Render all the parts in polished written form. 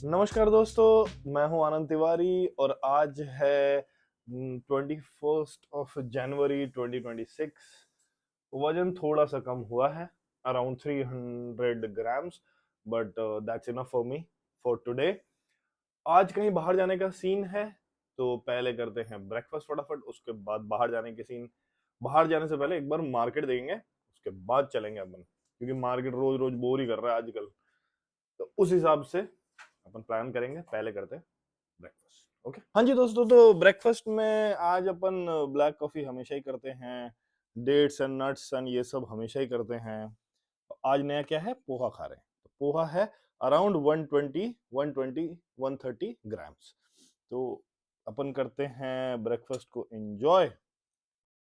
नमस्कार दोस्तों, मैं हूं आनंद तिवारी और आज है 21 जनवरी 2026। वजन थोड़ा सा कम हुआ है, around 300 grams, but that's enough for me for today. आज कहीं बाहर जाने का सीन है, तो पहले करते हैं ब्रेकफास्ट फटाफट, उसके बाद बाहर जाने के सीन। बाहर जाने से पहले एक बार मार्केट देखेंगे, उसके बाद चलेंगे अपन, क्योंकि मार्केट रोज रोज बोर ही कर रहा है आजकल। तो उस हिसाब से अपन प्लान करेंगे। पहले करते हैं ब्रेकफास्ट। ओके, हाँ जी दोस्तों, तो ब्रेकफास्ट में आज अपन ब्लैक कॉफी हमेशा ही करते हैं, डेट्स एंड नट्स एंड ये सब हमेशा ही करते हैं। आज नया क्या है, पोहा खा रहे हैं। तो पोहा है अराउंड 120 130 तो अपन करते हैं ब्रेकफास्ट को एंजॉय,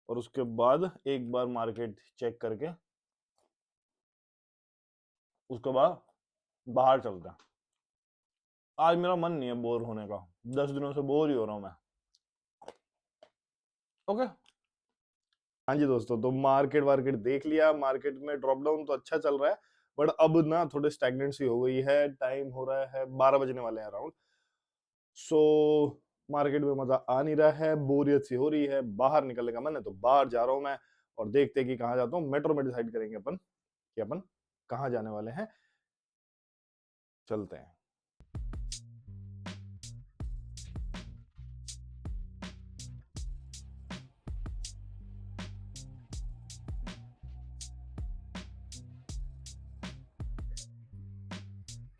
और उसके बाद एक बार मार्केट चेक करके उसके बाद बाहर चलते हैं। आज मेरा मन नहीं है बोर होने का, 10 दिनों से बोर ही हो रहा हूं मैं। ओके, हाँ जी दोस्तों, तो मार्केट वार्केट देख लिया। मार्केट में ड्रॉप डाउन तो अच्छा चल रहा है, बट अब ना थोड़े स्टैग्नेंसी हो गई है। टाइम हो रहा है 12 बजने वाले हैं अराउंड। सो मार्केट में मजा आ नहीं रहा है, बोरियत सी हो रही है, बाहर निकलने का मन है, तो बाहर जा रहा हूँ मैं। और देखते हैं कि कहाँ जाता हूँ। मेट्रो में डिसाइड करेंगे अपन कि अपन कहाँ जाने वाले हैं। चलते हैं।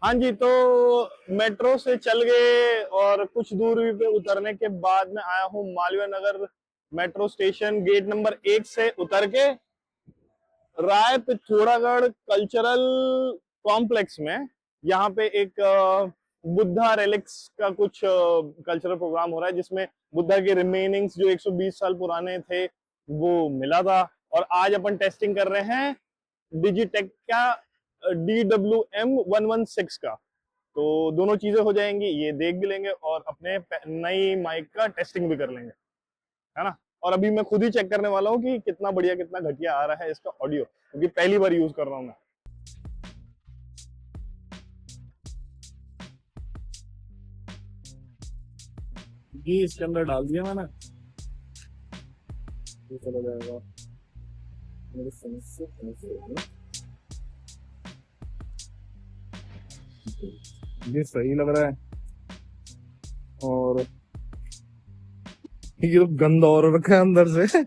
हाँ जी, तो मेट्रो से चल गए और कुछ दूरी पे उतरने के बाद मैं आया हूँ Malviya Nagar metro station. Gate number 1 से उतर के राय पिथौरागढ़ कल्चरल कॉम्प्लेक्स में, यहाँ पे एक बुद्धा रेलिक्स का कुछ कल्चरल प्रोग्राम हो रहा है, जिसमें बुद्धा के रिमेनिंग्स जो 120 साल पुराने थे वो मिला था। और आज अपन टेस्टिंग कर रहे हैं डिजिटेक का DWM-116 का। तो दोनों चीजें हो जाएंगी, ये देख भी लेंगे और अपने नई माइक का टेस्टिंग भी कर लेंगे, है ना। और अभी मैं खुद ही चेक करने वाला हूँ कि कितना बढ़िया कितना घटिया आ रहा है इसका ऑडियो, क्योंकि पहली बार यूज कर रहा हूँ मैं। ये इसके अंदर डाल दिया मैंने, ये चला जाएगा मेरे फोन से। ये सही लग रहा है, और ये तो गंदा और रखा है अंदर से।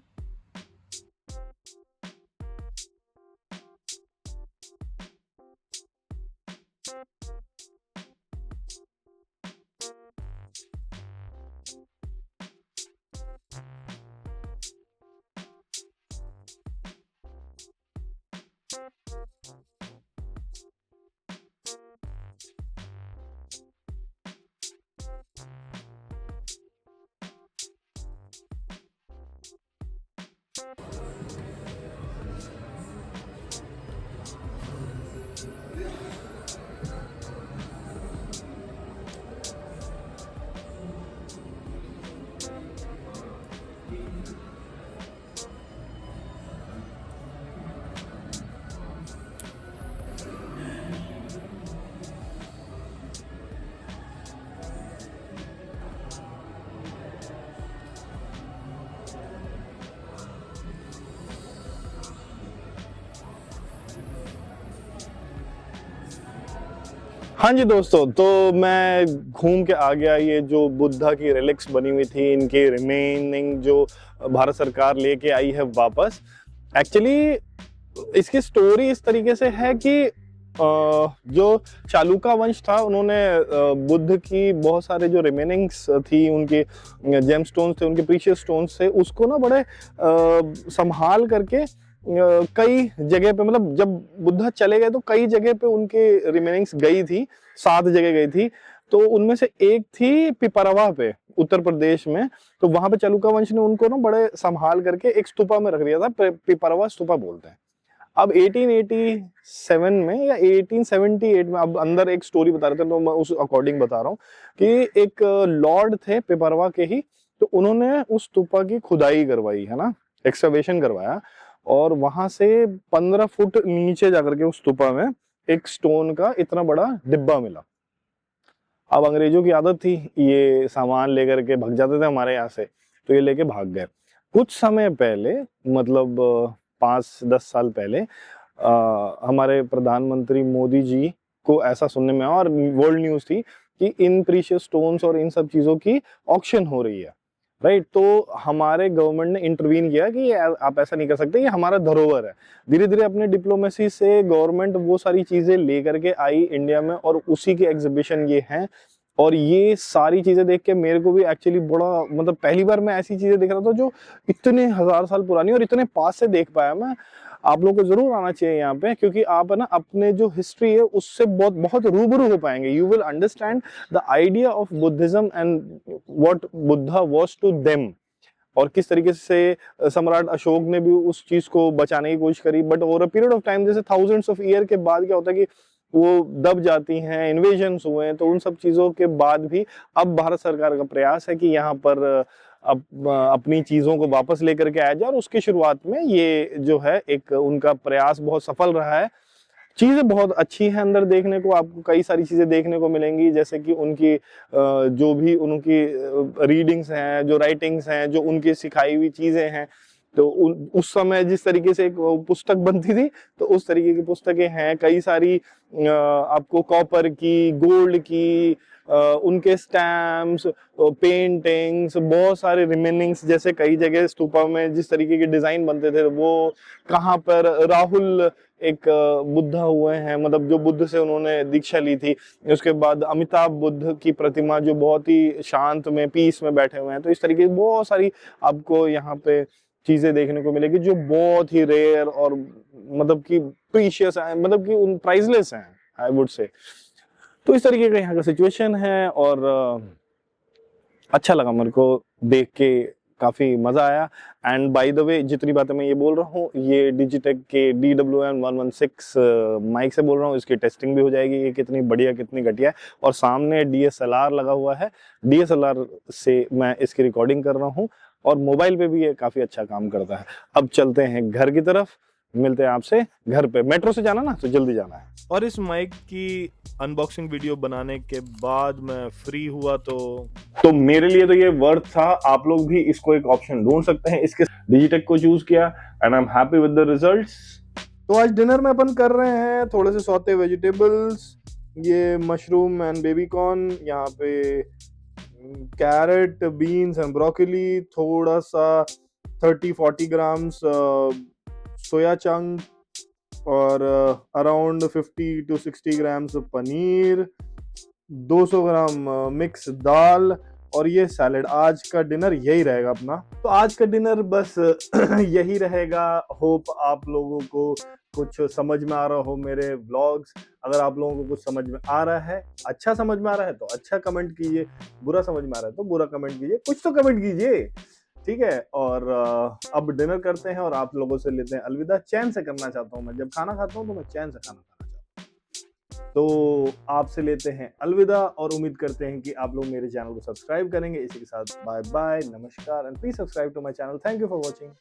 हाँ जी दोस्तों, तो मैं घूम के आ गया। ये जो बुद्धा की रिलिक्स बनी हुई थी, इनके रिमेनिंग जो भारत सरकार लेके आई है वापस। एक्चुअली इसकी स्टोरी इस तरीके से है कि जो चालुका वंश था, उन्होंने बुद्ध की बहुत सारे जो रिमेनिंग्स थी, उनके जेम स्टोन्स थे, उनके प्रीशियस स्टोन्स थे, उसको ना बड़े संभाल करके कई जगह पे, मतलब जब बुद्धा चले गए तो कई जगह पे उनके रिमेनिंग्स गई थी, 7 जगह गई थी। तो उनमें से एक थी पिपरवा पे, उत्तर प्रदेश में। तो वहां पे चालुका वंश ने उनको ना बड़े संभाल करके एक स्तूपा में रख दिया था, पिपरवा स्तूपा बोलते हैं। अब 1887 में या 1878 में, अब अंदर एक स्टोरी बता रहे थे तो मैं उस अकॉर्डिंग बता रहा हूँ कि एक लॉर्ड थे पिपरवा के ही, तो उन्होंने उस स्तूपा की खुदाई करवाई, है ना, एक्सकवेशन करवाया। और वहां से 15 फुट नीचे जाकर के उस स्तूपा में एक स्टोन का इतना बड़ा डिब्बा मिला। अब अंग्रेजों की आदत थी, ये सामान लेकर के भाग जाते थे हमारे यहाँ से, तो ये लेके भाग गए। कुछ समय पहले, मतलब 5-10 साल पहले, हमारे प्रधानमंत्री मोदी जी को ऐसा सुनने में आया, और वर्ल्ड न्यूज थी कि इन प्रीशियस स्टोन्स और इन सब चीजों की ऑक्शन हो रही है, राइट। तो हमारे गवर्नमेंट ने इंटरवीन किया कि आप ऐसा नहीं कर सकते, ये हमारा धरोहर है। धीरे धीरे अपने डिप्लोमेसी से गवर्नमेंट वो सारी चीजें लेकर के आई इंडिया में, और उसी के एग्जीबिशन ये हैं। और ये सारी चीजें देख के मेरे को भी एक्चुअली बड़ा, मतलब पहली बार मैं ऐसी चीजें देख रहा था जो इतने हजार साल पुरानी और इतने पास से देख पाया मैं। आप लोगों को जरूर आना चाहिए यहाँ पे, क्योंकि आप है ना अपने जो हिस्ट्री है उससे बहुत बहुत रूबरू हो पाएंगे। You will understand the idea of Buddhism and what Buddha was to them, और किस तरीके से सम्राट अशोक ने भी उस चीज को बचाने की कोशिश करी। But over a period of time, जैसे थाउजेंड्स ऑफ ईयर के बाद क्या होता है कि वो दब जाती हैं, इन्वेजन्स हुए हैं, तो उन सब चीजों के बाद भी अब भारत सरकार का प्रयास है कि यहाँ पर अपनी चीजों को वापस लेकर के आया जाए। और उसकी शुरुआत में ये जो है एक उनका प्रयास बहुत सफल रहा है। चीजें बहुत अच्छी हैं अंदर देखने को, आपको कई सारी चीजें देखने को मिलेंगी, जैसे कि उनकी जो भी उनकी रीडिंग्स हैं, जो राइटिंग्स हैं, जो उनकी सिखाई हुई चीजें हैं, तो उस समय जिस तरीके से एक पुस्तक बनती थी, तो उस तरीके की पुस्तकें हैं। कई सारी आपको कॉपर की, गोल्ड की, उनके स्टैम्प्स, पेंटिंग्स, बहुत सारे रिमेनिंग्स, जैसे कई जगह स्तूपा में जिस तरीके के डिजाइन बनते थे, वो कहाँ पर राहुल एक बुद्धा हुए हैं, मतलब जो बुद्ध से उन्होंने दीक्षा ली थी। उसके बाद अमिताभ बुद्ध की प्रतिमा जो बहुत ही शांत में, पीस में बैठे हुए हैं। तो इस तरीके की बहुत सारी आपको यहाँ पे चीजें देखने को मिलेगी जो बहुत ही रेयर और मतलब कि प्रीशियस है, मतलब कि उन प्राइसलेस हैं, आई वुड से। तो इस तरीके का यहाँ का सिचुएशन है, और अच्छा लगा मेरे को देख के, काफी मजा आया। एंड बाय द वे, जितनी बातें मैं ये बोल रहा हूँ, ये डिजिटेक के DWM-116 माइक से बोल रहा हूँ। इसकी टेस्टिंग भी हो जाएगी, ये कितनी बढ़िया कितनी घटिया है। और सामने DSLR लगा हुआ है, DSLR से मैं इसकी रिकॉर्डिंग कर रहा हूँ, और मोबाइल पे भी ये काफी अच्छा काम करता है। अब चलते हैं घर की तरफ, मिलते हैं आपसे घर पे। मेट्रो से जाना ना, तो जल्दी जाना है। और इस माइक की अनबॉक्सिंग वीडियो बनाने के बाद मैं फ्री हुआ, तो मेरे लिए तो ये वर्थ था। आप लोग भी इसको एक ऑप्शन ढूंढ सकते हैं। इसके डिजिटेक को चूज किया, and I am happy with the results. तो आज डिनर में अपन कर रहे हैं थोड़े से सौते वेजिटेबल्स, ये मशरूम एंड बेबी कॉर्न, यहाँ पे कैरेट, बीन्स एंड ब्रोकली, थोड़ा सा 30-40 ग्राम्स सोया चंक, और around 50 to 60 grams paneer, 200 gram mix दाल, और ये सैलेड। आज का डिनर यही रहेगा अपना। तो आज का डिनर बस यही रहेगा। होप आप लोगों को कुछ समझ में आ रहा हो मेरे व्लॉग्स। अगर आप लोगों को कुछ समझ में आ रहा है, अच्छा समझ में आ रहा है, तो अच्छा कमेंट कीजिए, बुरा समझ में आ रहा है तो बुरा कमेंट कीजिए, कुछ तो कमेंट कीजिए, ठीक है। और अब डिनर करते हैं और आप लोगों से लेते हैं अलविदा। चैन से करना चाहता हूँ मैं, जब खाना खाता हूँ तो मैं चैन से खाना खाना चाहता हूँ। तो आपसे लेते हैं अलविदा, और उम्मीद करते हैं कि आप लोग मेरे चैनल को सब्सक्राइब करेंगे। इसी के साथ बाय बाय, नमस्कार, and please subscribe to my channel. Thank you for watching.